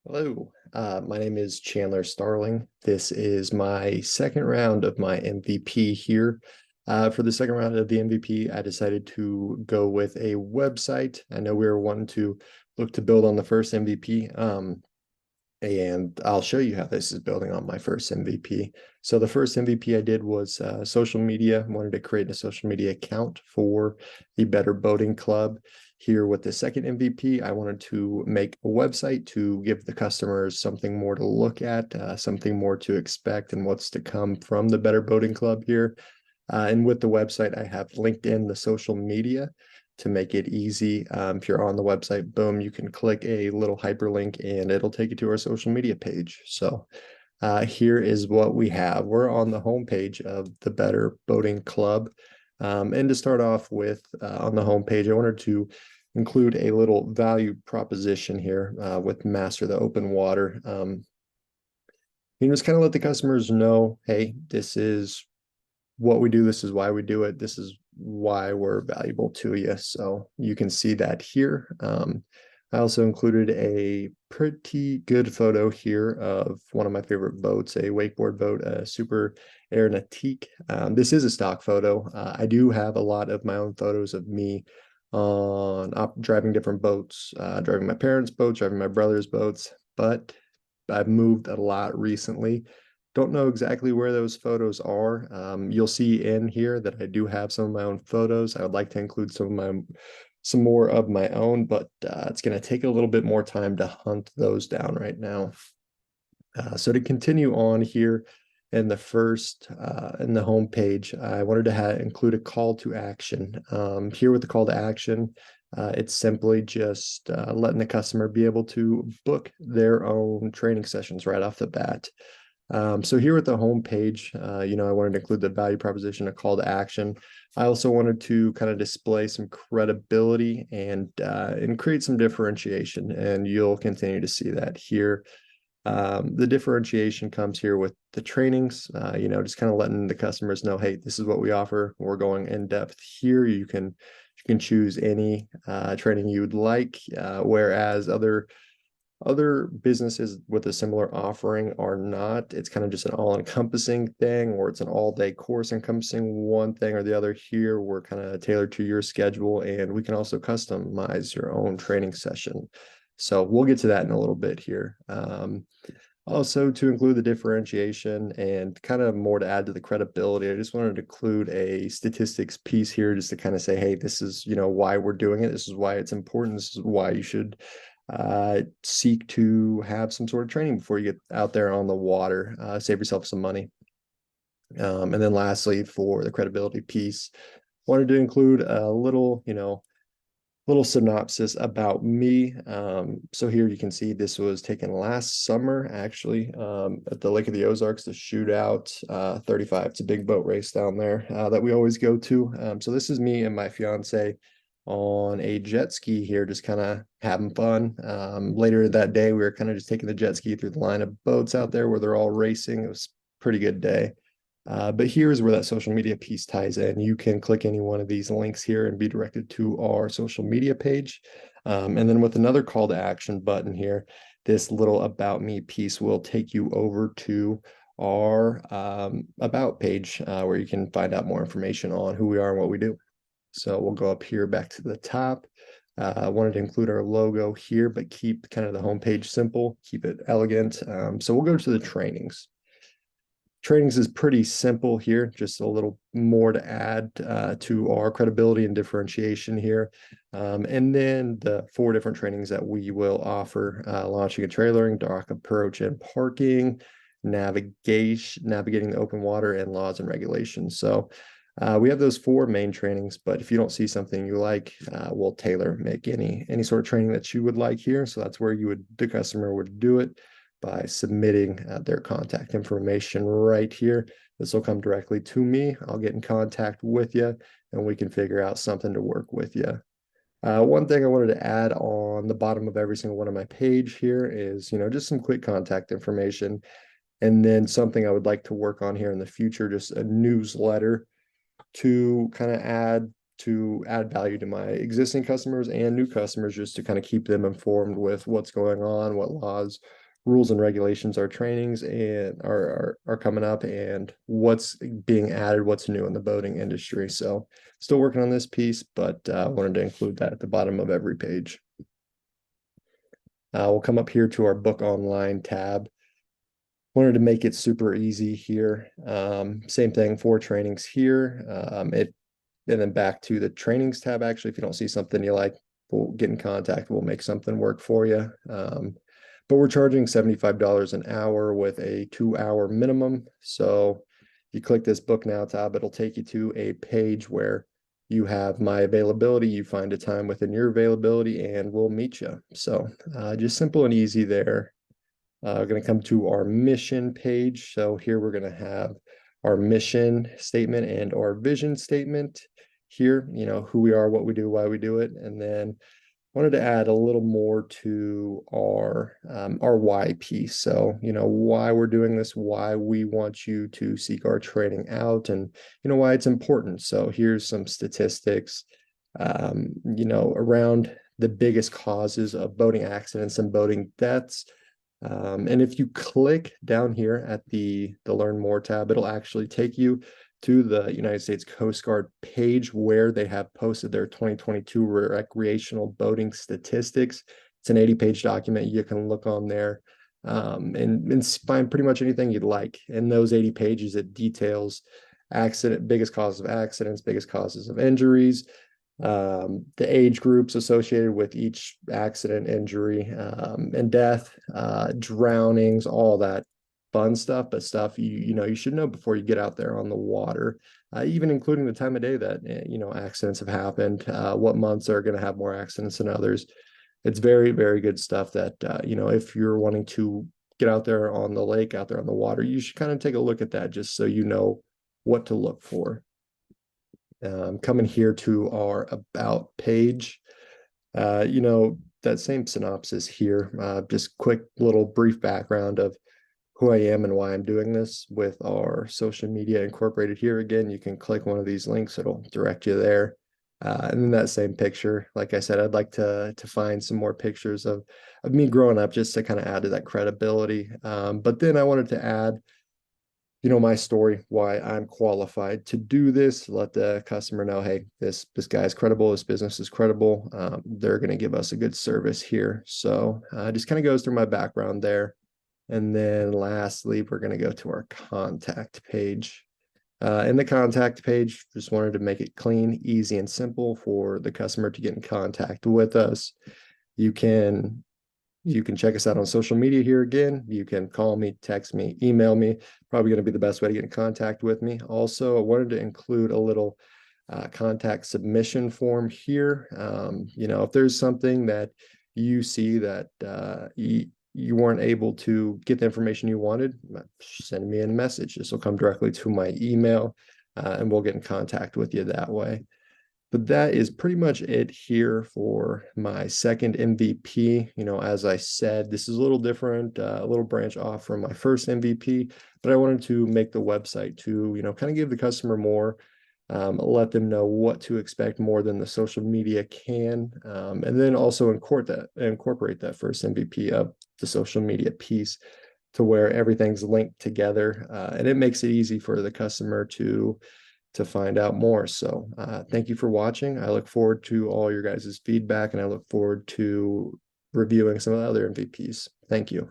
Hello, my name is Chandler Starling. This is my second round of my MVP here. For the second round of the MVP, I decided to go with a website. I know we were wanting to look to build on the first MVP, and I'll show you how this is building on my first MVP. So the first MVP I did was social media. I wanted to create a social media account for the Better Boating Club. Here with the second MVP, I wanted to make a website to give the customers something more to look at, something more to expect and what's to come from the Better Boating Club here. And with the website, I have linked in the social media to make it easy. If you're on the website, boom, you can click a little hyperlink and it'll take you to our social media page. So here is what we have. We're on the homepage of the Better Boating Club. And to start off with, on the homepage, I wanted to include a little value proposition here with Master the Open Water. You know, just kind of let the customers know, hey, this is what we do. This is why we do it. This is why we're valuable to you. So you can see that here. I also included a pretty good photo here of one of my favorite boats, a wakeboard boat, a Super Air Nautique. This is a stock photo. I do have a lot of my own photos of me on driving different boats, driving my parents' boats, driving my brother's boats, but I've moved a lot recently. Don't know exactly where those photos are. You'll see in here that I do have some of my own photos. I would like to include some more of my own, but it's going to take a little bit more time to hunt those down right now. So to continue on here in the first in the home page, I wanted to include a call to action. Here with the call to action, it's simply just letting the customer be able to book their own training sessions right off the bat. So here with the home page, you know, I wanted to include the value proposition, a call to action. I also wanted to kind of display some credibility and create some differentiation, and you'll continue to see that here. The differentiation comes here with the trainings, you know, just kind of letting the customers know, hey, this is what we offer. We're going in depth here. You can choose any training you'd like, whereas other businesses with a similar offering are not. It's kind of just an all-encompassing thing, or it's an all-day course encompassing one thing or the other. Here, we're kind of tailored to your schedule, and we can also customize your own training session. So we'll get to that in a little bit here. Also, to include the differentiation and kind of more to add to the credibility, I just wanted to include a statistics piece here just to kind of say, hey, this is, you know, why we're doing it. This is why it's important. This is why you should seek to have some sort of training before you get out there on the water, save yourself some money. And then lastly, for the credibility piece, wanted to include a little, you know, little synopsis about me. So here you can see this was taken last summer, actually, at the Lake of the Ozarks, the Shootout 35. It's a big boat race down there that we always go to. So this is me and my fiance on a jet ski here, just kind of having fun. Later that day, we were kind of just taking the jet ski through the line of boats out there where they're all racing. It was a pretty good day. But here's where that social media piece ties in. You can click any one of these links here and be directed to our social media page. And then with another call to action button here, this little about me piece will take you over to our about page where you can find out more information on who we are and what we do. So we'll go up here back to the top. I wanted to include our logo here, but keep kind of the homepage simple, keep it elegant. So we'll go to the trainings. Trainings is pretty simple here, just a little more to add to our credibility and differentiation here. And then the 4 different trainings that we will offer, launching and trailering, dock approach and parking, navigating the open water, and laws and regulations. So we have those 4 main trainings, but if you don't see something you like, we'll tailor make any sort of training that you would like here. So that's where the customer would do it by submitting their contact information right here. This will come directly to me. I'll get in contact with you and we can figure out something to work with you. One thing I wanted to add on the bottom of every single one of my page here is, you know, just some quick contact information. And then something I would like to work on here in the future, just a newsletter to kind of add to add value to my existing customers and new customers, just to kind of keep them informed with what's going on, what laws, rules, and regulations our trainings and are coming up, and what's being added, what's new in the boating industry. So still working on this piece, but wanted to include that at the bottom of every page. We'll come up here to our book online tab. Wanted to make it super easy here. Same thing, 4 trainings here. And then back to the trainings tab. Actually, if you don't see something you like, we'll get in contact. We'll make something work for you. But we're charging $75 an hour with a 2-hour minimum. So you click this book now tab, it'll take you to a page where you have my availability. You find a time within your availability and we'll meet you. So just simple and easy there. We're going to come to our mission page. So here we're going to have our mission statement and our vision statement here, who we are, what we do, why we do it. And then wanted to add a little more to our why piece. So, why we're doing this, why we want you to seek our training out, and, why it's important. So here's some statistics, around the biggest causes of boating accidents and boating deaths. And if you click down here at the Learn More tab, it'll actually take you to the United States Coast Guard page where they have posted their 2022 recreational boating statistics. It's an 80-page document. You can look on there and find pretty much anything you'd like. In those 80 pages, it details biggest causes of accidents, biggest causes of injuries, the age groups associated with each accident, injury, and death, drownings, all that fun stuff, but stuff you should know before you get out there on the water, even including the time of day that accidents have happened, what months are going to have more accidents than others. It's very, very good stuff that if you're wanting to get out there on the lake, out there on the water, you should kind of take a look at that just so you know what to look for. Coming here to our about page, that same synopsis here, just quick little brief background of who I am and why I'm doing this with our social media incorporated here. Again, you can click one of these links, it'll direct you there. And then that same picture, like I said, I'd like to find some more pictures of me growing up just to kind of add to that credibility. But then I wanted to add, my story, why I'm qualified to do this, let the customer know, hey, this guy is credible, this business is credible. They're going to give us a good service here. So just kind of goes through my background there. And then lastly, we're going to go to our contact page. In the contact page, just wanted to make it clean, easy, and simple for the customer to get in contact with us. You can check us out on social media here again. You can call me, text me, email me. Probably going to be the best way to get in contact with me. Also, I wanted to include a little contact submission form here. If there's something that you see that you weren't able to get the information you wanted, send me a message. This will come directly to my email, and we'll get in contact with you that way. But that is pretty much it here for my second MVP. As I said, this is a little different, a little branch off from my first MVP, but I wanted to make the website to, kind of give the customer more, let them know what to expect more than the social media can, and then also incorporate that first MVP of the social media piece to where everything's linked together, and it makes it easy for the customer to find out more. So thank you for watching. I look forward to all your guys' feedback, and I look forward to reviewing some of the other MVPs. Thank you.